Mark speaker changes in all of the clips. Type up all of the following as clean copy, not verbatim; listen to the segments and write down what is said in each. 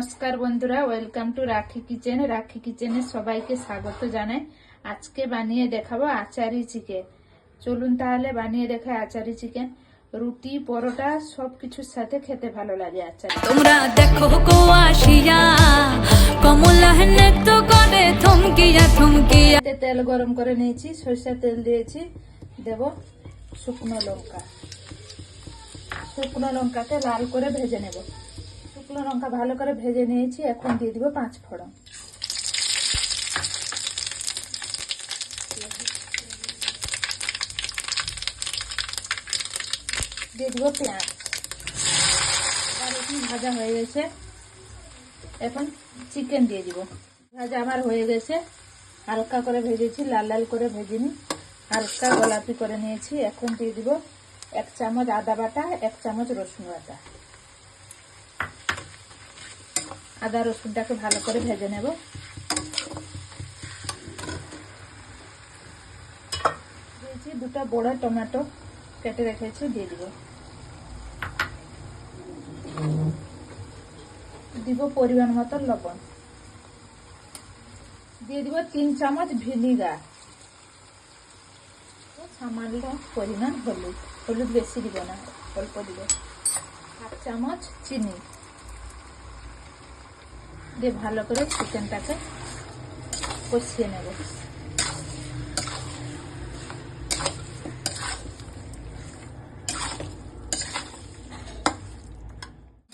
Speaker 1: নমস্কার বন্ধুরা, welcome to রাখি কিচেন। রাখি কিচেনে সবাইকে স্বাগত জানাই। আজকে বানিয়ে দেখাবো আচারি চিকেন। চলুন তাহলে বানিয়ে দেখাই আচারি চিকেন। রুটি পরোটা সবকিছুর সাথে খেতে ভালো লাগে আচারি।
Speaker 2: তোমরা দেখো কো আসিয়া কমলা হেনে তো করে থমকিয়া থমকিয়া।
Speaker 1: তেল গরম করে নিয়েছি, সরষের তেল দিয়েছি, দেব শুকনো লঙ্কা। শুকনো লঙ্কাকে লাল করে ভেজে নেব। শুকনো লঙ্কা ভালো করে ভেজে নিয়েছি, এখন দিয়ে দিব 5 ফোড়ন। দিয়ে দিব পেঁয়াজ। ভাজা হয়ে গেছে, এখন চিকেন দিয়ে দিব। ভাজা আমার হয়ে গেছে, হালকা করে ভেজেছি, লাল লাল করে ভেজিনি, হালকা গোলাপি করে নিয়েছি। এখন দিয়ে দিব 1 চামচ আদা বাটা, 1 চামচ রসুন বাটা। আদা রসুনটাকে ভালো করে ভেজে নেব। দিয়েছি 2টা বড় টমেটো কেটে রেখেছি, দিয়ে দিব। দিব পরিমাণ মতো লবণ। দিয়ে দিব 3 চামচ ভিনিগার, সামান্য পরিমাণ হলুদ। হলুদ বেশি দিব না, অল্প দিব। 1 চামচ চিনি দিয়ে ভালো করে চিকেনটাকে কষিয়ে নেব।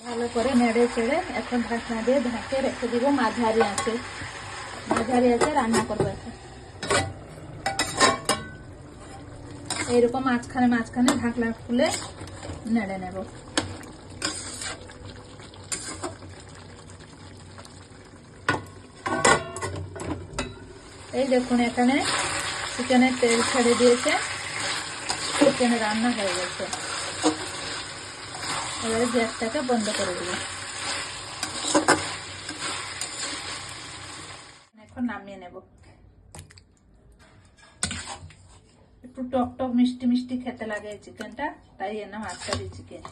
Speaker 1: ভালো করে নেড়ে চেড়ে এখন ঢাকনা দিয়ে ঢাকে রেখে দিব। মাঝারি আছে রান্না করবো। এইরকম মাঝখানে ঢাকনা খুলে নেড়ে নেব। এই দেখুন, এখানে চিকেনের তেল ছেড়ে দিয়েছে, চিকেনের রান্না হয়ে গেছে। এবারে গ্যাসটাকে বন্ধ করে দেব। এখন নামিয়ে নেব। একটু টক টক মিষ্টি মিষ্টি খেতে লাগে এই চিকেনটা, তাই এর নাম আচারি চিকেন।